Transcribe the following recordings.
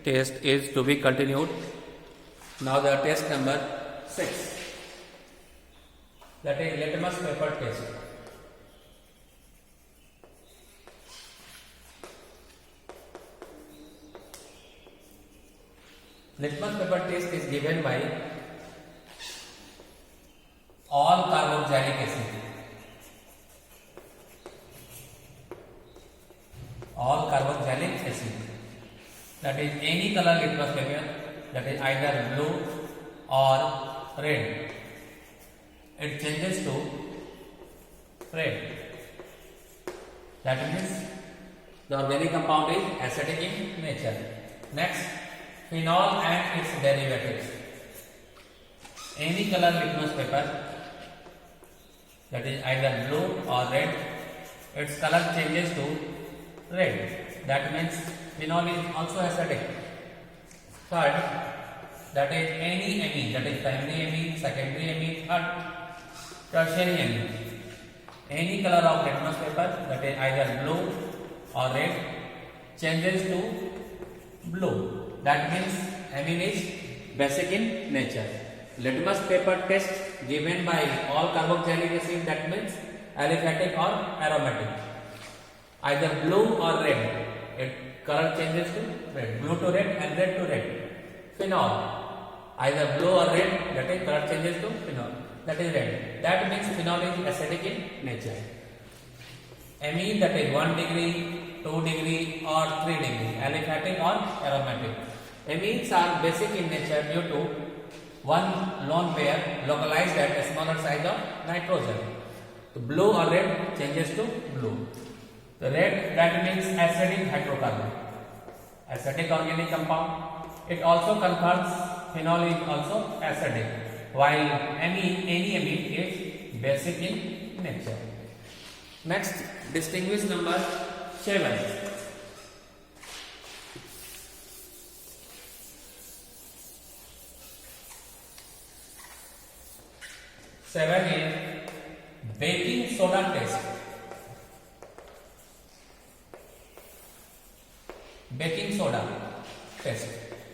test is to be continued. Now the test number 6, that is litmus paper test. Litmus paper test is given by all carboxylic acid. All carboxylic acid. That is any color litmus paper, that is either blue or red. It changes to red. That means the organic compound is acidic in nature. Next, phenol and its derivatives. Any color litmus paper, that is either blue or red, its color changes to red. That means phenol is also acidic. Third, that is any amine, that is primary amine, secondary amine, tertiary amine. Any color of litmus paper, that is either blue or red, changes to blue. That means amine is basic in nature. Litmus paper test given by all carboxylic acid, that means aliphatic or aromatic. Either blue or red, it color changes to red. Blue to red and red to red. Phenol, either blue or red, that is color changes to phenol, that is red. That means phenol is acidic in nature. Amine, that is 1 degree, 2 degree or 3 degree, aliphatic or aromatic. Amines are basic in nature due to one lone pair localized at a smaller size of nitrogen. The blue or red changes to blue. The red, that means acidic hydrocarbon, acidic organic compound. It also confirms phenol is also acidic, while any amine is basic in nature. Next, distinguish number 7. Seven is baking soda test. Baking soda test,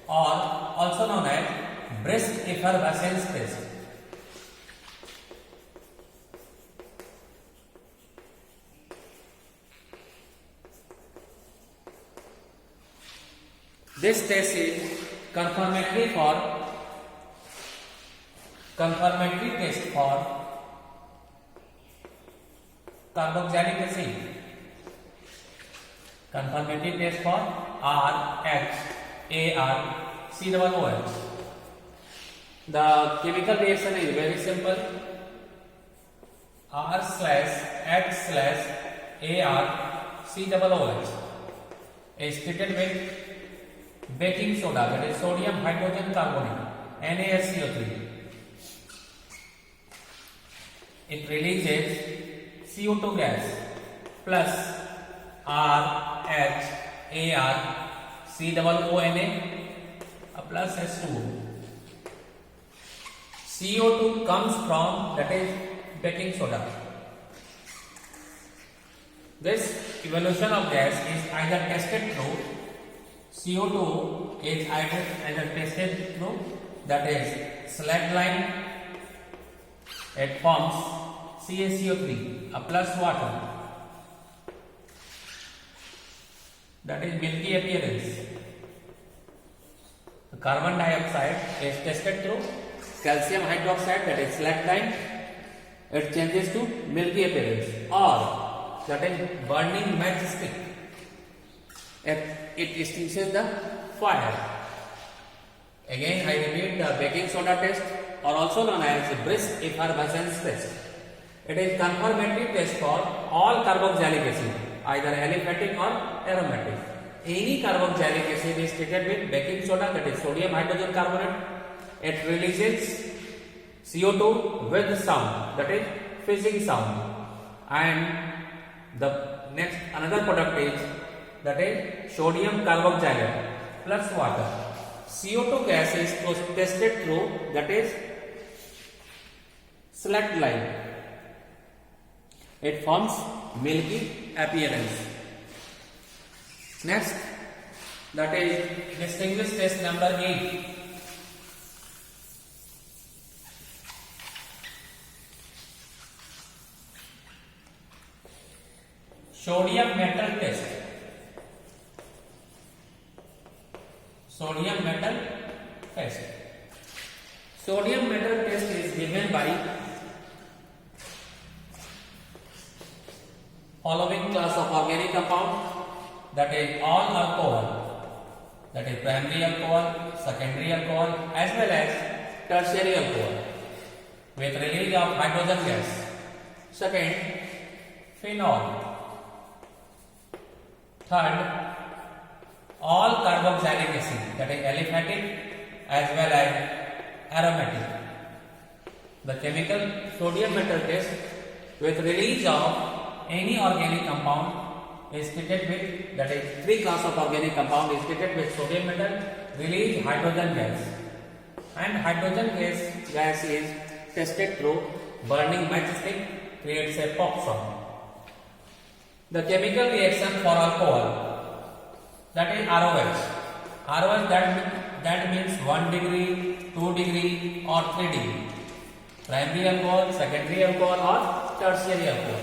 or also known as brisk effervescence test. This test is confirmatory test for carboxylic acid. Confirmatory test for RHArCOOH. The chemical reaction is very simple. R/H/ArCOOH is treated with baking soda, that is sodium hydrogen carbonate, NaSCO3. It releases CO2 gas plus RHArCOONA plus H2O. CO2 comes from, that is baking soda. This evolution of gas is either tested through CO2 is either tested through, that is slack line. It forms CaCO3 plus water, that is milky appearance. The carbon dioxide is tested through calcium hydroxide, that is slack line. It changes to milky appearance, or that is burning matchstick. It extinguishes the fire. Again, I repeat, the baking soda test, or also known as brisk effervescence test. It is confirmatory test for all carboxylic acid, either aliphatic or aromatic. Any carboxylic acid is treated with baking soda, that is sodium hydrogen carbonate. It releases CO2 with sound, that is fizzing sound. And the next another product is, that is sodium carboxylate plus water. CO2 gas is tested through, that is slack line. It forms milky appearance. Next, that is distinguished test number 8. Sodium metal test. Sodium metal test. Sodium metal test is given by following class of organic compound, that is all alcohol, that is primary alcohol, secondary alcohol as well as tertiary alcohol with release of hydrogen gas. Second, phenol. Third, all carboxylic acid, that is aliphatic as well as aromatic. The chemical sodium metal test with release of any organic compound is treated with, that is three class of organic compound is treated with sodium metal, release hydrogen gas, and hydrogen gas is tested through burning matchstick, creates a pop sound. The chemical reaction for alcohol, that is ROH. ROH that means 1 degree, 2 degree or 3 degree. Primary alcohol, secondary alcohol or tertiary alcohol.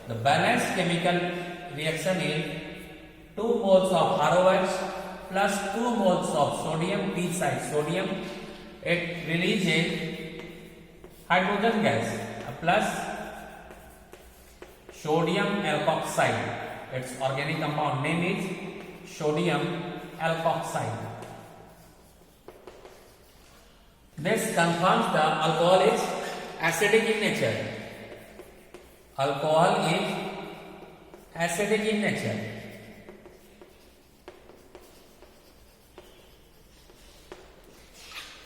The balanced chemical reaction is 2 moles of ROH plus 2 moles of sodium, T side sodium. It releases hydrogen gas plus sodium alkoxide. Its organic compound name is sodium alkoxide. This confirms the alcohol is acidic in nature. Alcohol is acidic in nature.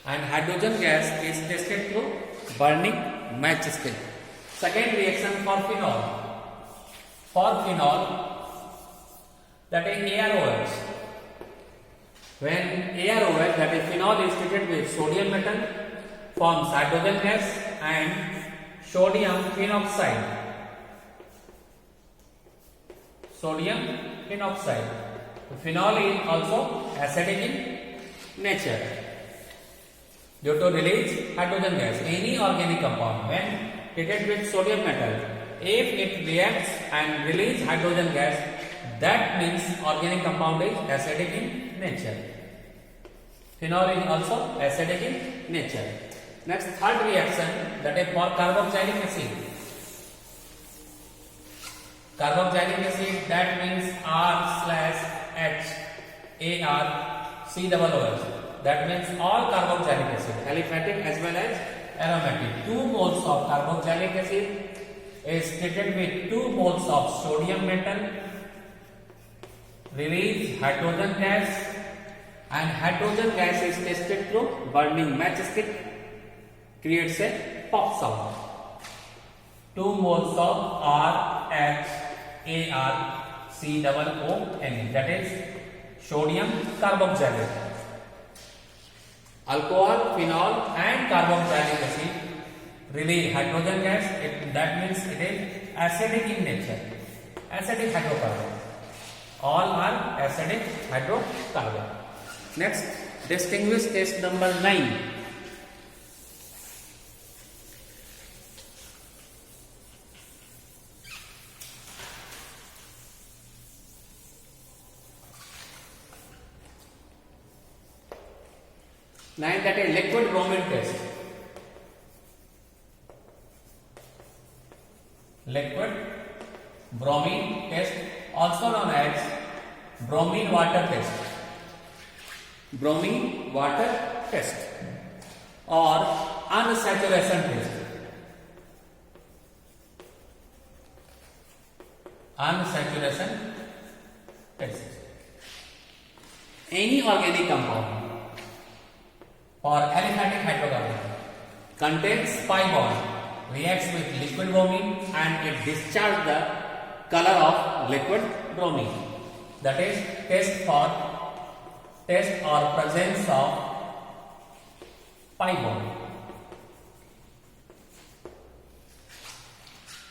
And hydrogen gas is tested through burning matchstick. Second reaction for phenol. For phenol, that is AROH. When AROH, that is phenol, is treated with sodium metal, forms hydrogen gas and sodium phenoxide. Sodium phenoxide. Phenol is also acidic in nature due to release hydrogen gas. Any organic compound when treated with sodium metal, if it reacts and release hydrogen gas, that means organic compound is acidic in nature. Phenol is also acidic in nature. Next, third reaction, that is for carboxylic acid. Carboxylic acid, that means R/H ArCOOH. That means all carboxylic acid, aliphatic as well as aromatic. 2 moles of carboxylic acid is treated with 2 moles of sodium metal, release hydrogen gas, and hydrogen gas is tested through burning matchstick, creates a pop sound. 2 moles of RHArCOONE, that is sodium carboxylate. Alcohol, phenol and carboxylic acid release hydrogen gas. That means it is acidic in nature. Acidic hydrocarbon. All are acidic hydrocarbon. Next, distinguish test number 9. That is liquid bromine test. Liquid bromine test, also known as bromine water test. Bromine water test or unsaturation test. Unsaturation test. Any organic compound or aliphatic hydrocarbon contains pi bond, reacts with liquid bromine and it discharges the color of liquid bromine. That is test or presence of pi bond.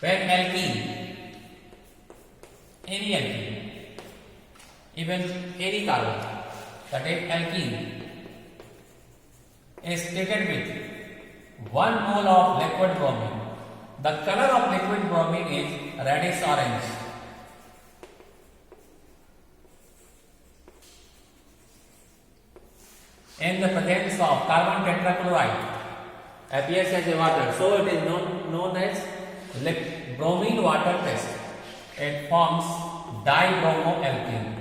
When alkene, any alkene, even any carbon, that is alkene, is stated with 1 mole of liquid bromine. The color of liquid bromine is reddish orange. In the presence of carbon tetrachloride appears as a water, so it is known as bromine water test. It forms dibromoalkane.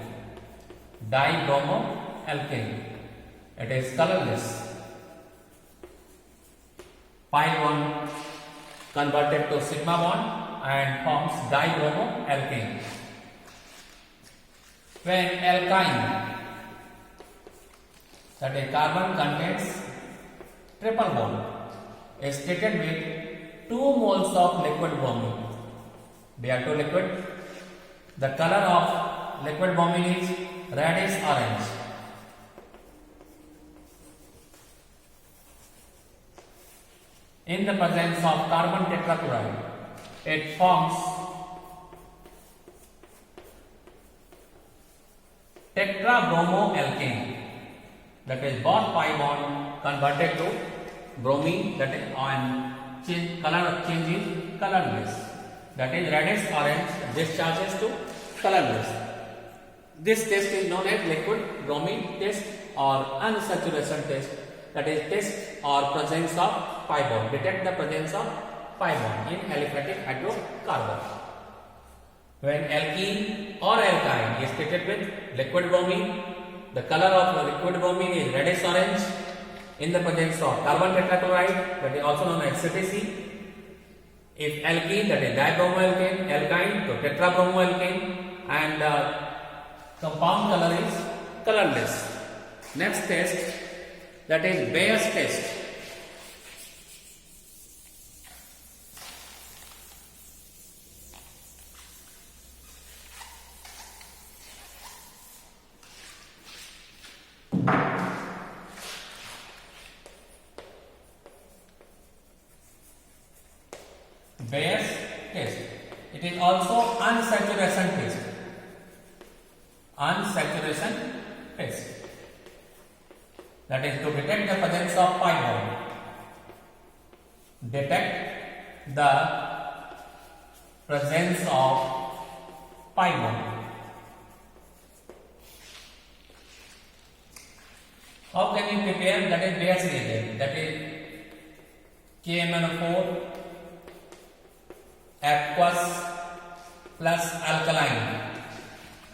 Dibromoalkane. It is colorless. Pi bond converted to sigma bond and forms dibromoalkane. When alkyne, that a carbon contains triple bond, is stated with 2 moles of liquid bromine. They are 2 liquid. The color of liquid bromine is reddish orange. In the presence of carbon tetrachloride, it forms tetrabromoalkane. That is both pi bond converted to bromine, that is on color change is colorless. That is reddish orange discharges to colorless. This test is known as liquid bromine test or unsaturation test. That is test or presence of pi bond. Detect the presence of pi bond in aliphatic hydrocarbon. When alkene or alkyne is treated with liquid bromine, the color of the liquid bromine is reddish orange in the presence of carbon tetrachloride, that is also known as CTC. If alkene, that is dibromoalkane, alkyne to tetrabromoalkane, and compound color is colorless. Next test, that is Bayes test. Bayes test. It is also unsaturation test. Unsaturation test. That is to detect the presence of pi bond. Detect the presence of pi bond. How can you prepare? That is Bayes reagent. That is KMnO4 aqueous plus alkaline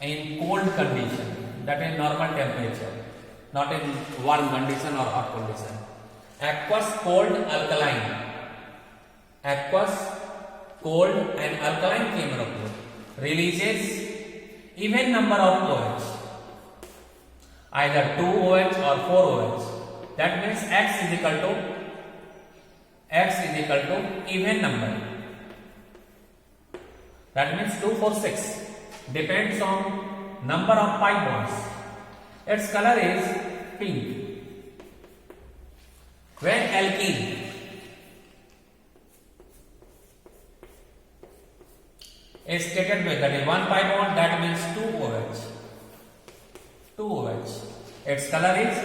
in cold condition, that is normal temperature, not in warm condition or hot condition. Aqueous, cold, alkaline. Aqueous, cold and alkaline KMnO4 releases even number of OH, either 2 OH or 4 OH. That means X is equal to even number. That means 2, 4, 6 depends on number of pi bonds. Its color is pink. When alkene is stated with, that is 1 pi bond, that means 2 OH. 2 OH. Its color is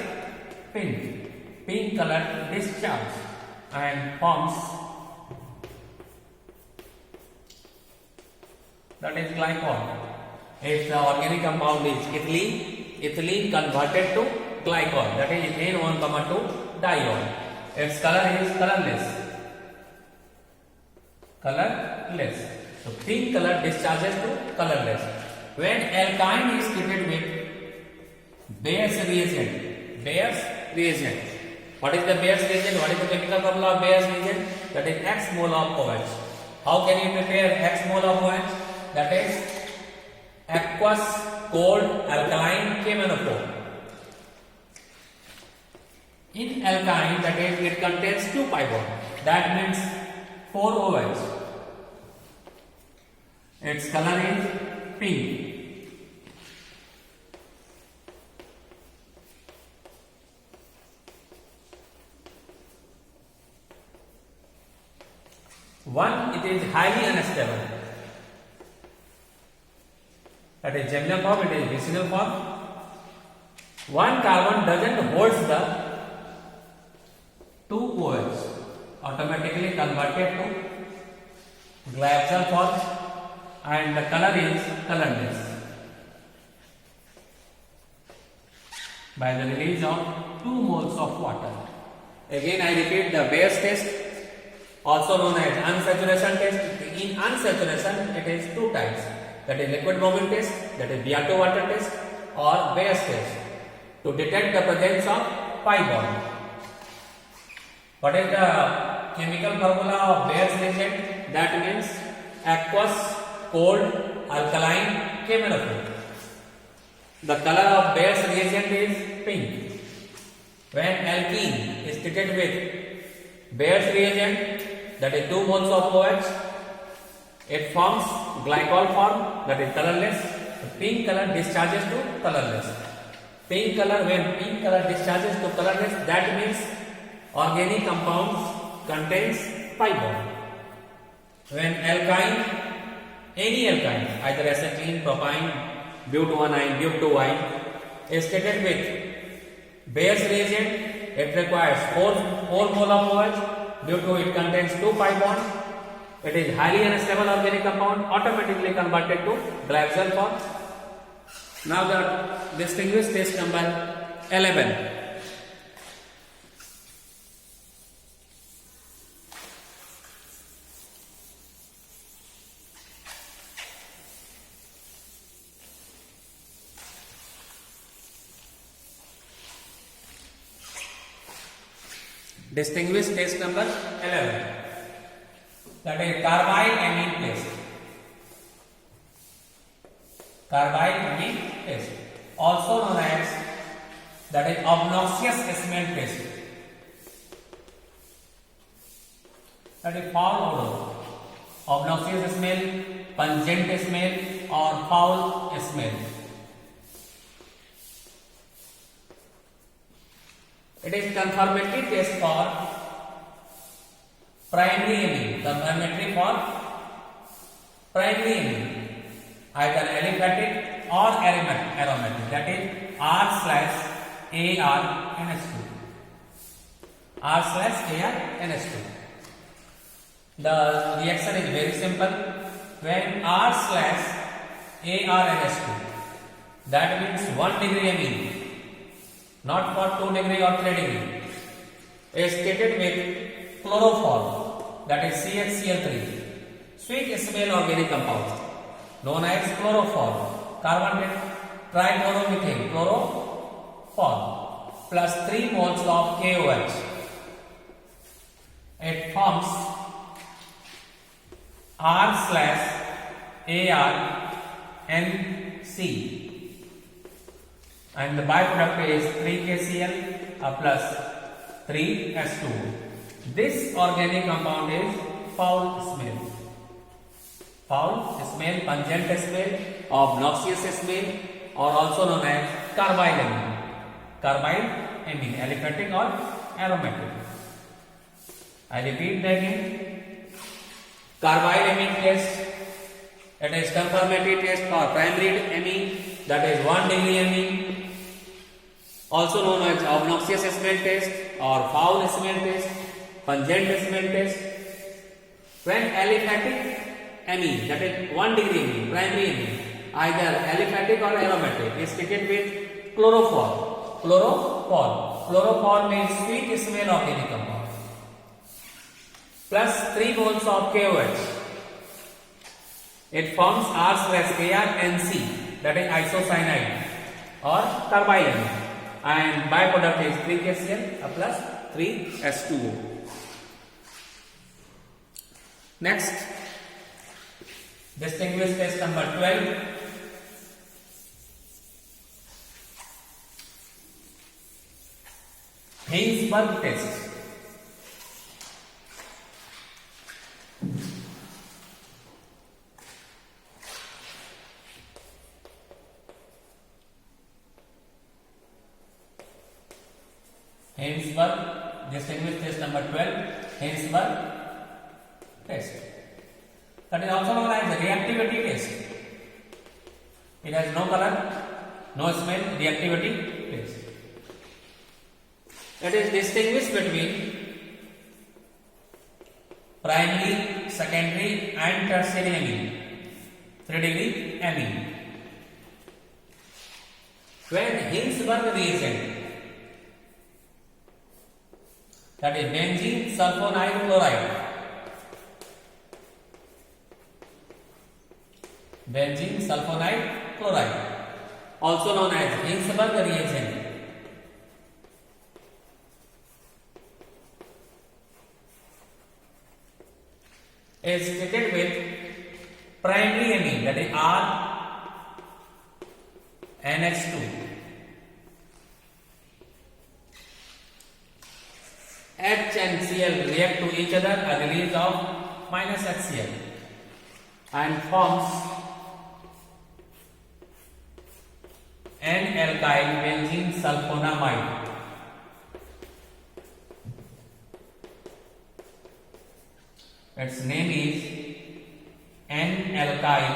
pink. Pink color discharge and forms, that is glycol. Its organic compound is ethylene converted to glycol, that is ethane 1,2 diol. Its color is colorless. So pink color discharges to colorless. When alkyne is treated with Bayes reagent. What is the Bayes reagent? What is the chemical formula of Bayes reagent? That is X mole of OH. How can you prepare X mole of OH? That is aqueous, cold, alkaline KMnO4. In alkyne, that is, it contains 2 pi bond. That means 4 OH. Its color is pink. One, it is highly unstable. That is geminal form, it is vicinal form. One carbon doesn't holds the two OH, automatically converted to Glycol form, and the color is colorless by the release of 2 moles of water. Again I repeat, the Bayes test, also known as unsaturation test. In unsaturation it is 2 types, that is liquid bromine test, that is Beato water test, or Bayes test, to detect the presence of pi bond. What is the chemical formula of Bayes reagent? That means aqueous, cold, alkaline, chemotherapy. The color of Bayes reagent is pink. When alkene is treated with Bayes reagent, that is 2 moles of OH, it forms glycol form, that is colorless. The pink color discharges to colorless. Pink color, when pink color discharges to colorless, that means organic compounds contains pi bond. When alkyne, any alkyne, either acetylene, propyne, butanone, butadiene, is treated with Bayes reagent, it requires 4 mole of OH. Due to it contains 2 pi bond, it is highly unstable organic compound, automatically converted to Glycol form. Now the distinguished test number 11. Distinguished test number 11, that is carbide amine test. Carbide amine test, also known as that is obnoxious smell test. That is foul odor, obnoxious smell, pungent smell, or foul smell. It is confirmatory test for primary amine. Confirmatory for primary amine, either aliphatic or aromatic. That is R/ArNH2. R/ArNH2. The reaction is very simple. When R/ArNH2, that means 1 degree amine, not for 2 degree or 3 degree, is treated with chloroform, that is CHCl3, sweet smell organic compound, known as chloroform, carbon trichloromethane chloroform, plus 3 moles of KOH. It forms R/ArNC, and the byproduct is 3KCl plus 3H2O. This organic compound is foul smell. Foul smell, pungent smell, obnoxious smell, or also known as carbide amine. Carbide amine, aliphatic or aromatic. I repeat that again. Carbide amine test, it is confirmatory test for primary amine, that is 1 degree amine, also known as obnoxious smell test or foul smell test, pungent smell test. When aliphatic amine, that is 1 degree amine, primary amine, either aliphatic or aromatic, is treated with chloroform. Chloroform means sweet smell organic compound, plus 3 moles of KOH. It forms R/ArNC, that is isocyanide or carbide amine, and byproduct is 3KCl plus 3H2O. Next, distinguished test number 12. Heisenberg test. Heisenberg, distinguished test number 12, Heisenberg test. That is also known as reactivity test. It has no color, no smell, reactivity. test. That is distinguish between primary, secondary and tertiary amine. 3-degree amine. When Hinsberg reagent, that is benzene sulfonide chloride, benzene sulfonide chloride, also known as Hinsberg reagent, is treated with primary amine, that is RNH2, H and Cl react to each other at the release of minus HCl and forms N-alkyl benzene sulfonamide. Its name is N-alkyl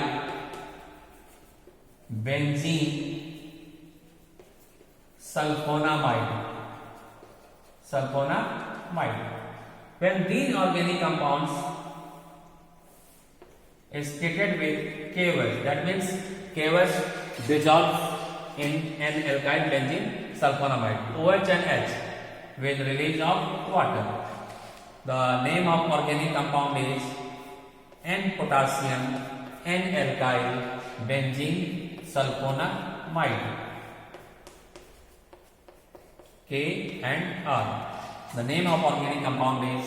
benzene sulfonamide. When these organic compounds is treated with KOH, that means KOH dissolves in N-alkyl benzene sulfonamide, OH and H, with release of water. The name of organic compound is N-potassium N-alkyl benzene sulfonamide, K and R. The name of organic compound is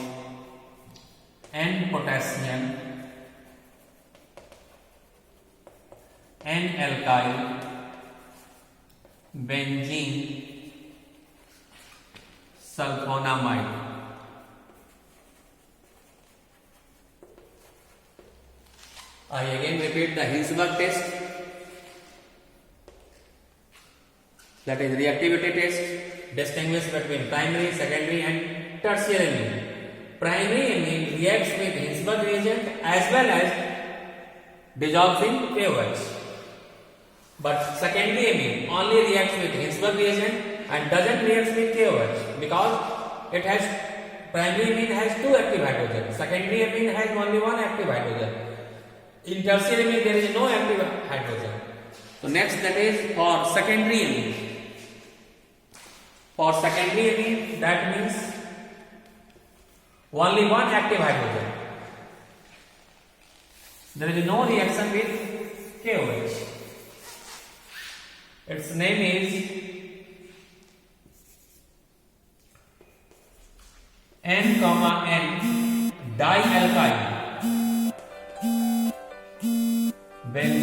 N-potassium N-alkyl benzene sulfonamide. I again repeat the Hinsberg test, that is reactivity test. Distinguish between primary, secondary and tertiary amine. Primary amine reacts with Hinsberg reagent as well as dissolves in KOH. But secondary amine only reacts with Hinsberg reagent and doesn't react with KOH because it has, primary amine has 2 active hydrogens. Secondary amine has only 1 active hydrogen. In tertiary amine there is no active hydrogen. So next, that is for secondary amine. For secondary amine, that means only 1 active hydrogen. There is no reaction with KOH. Its name is N,N dialkyl benzene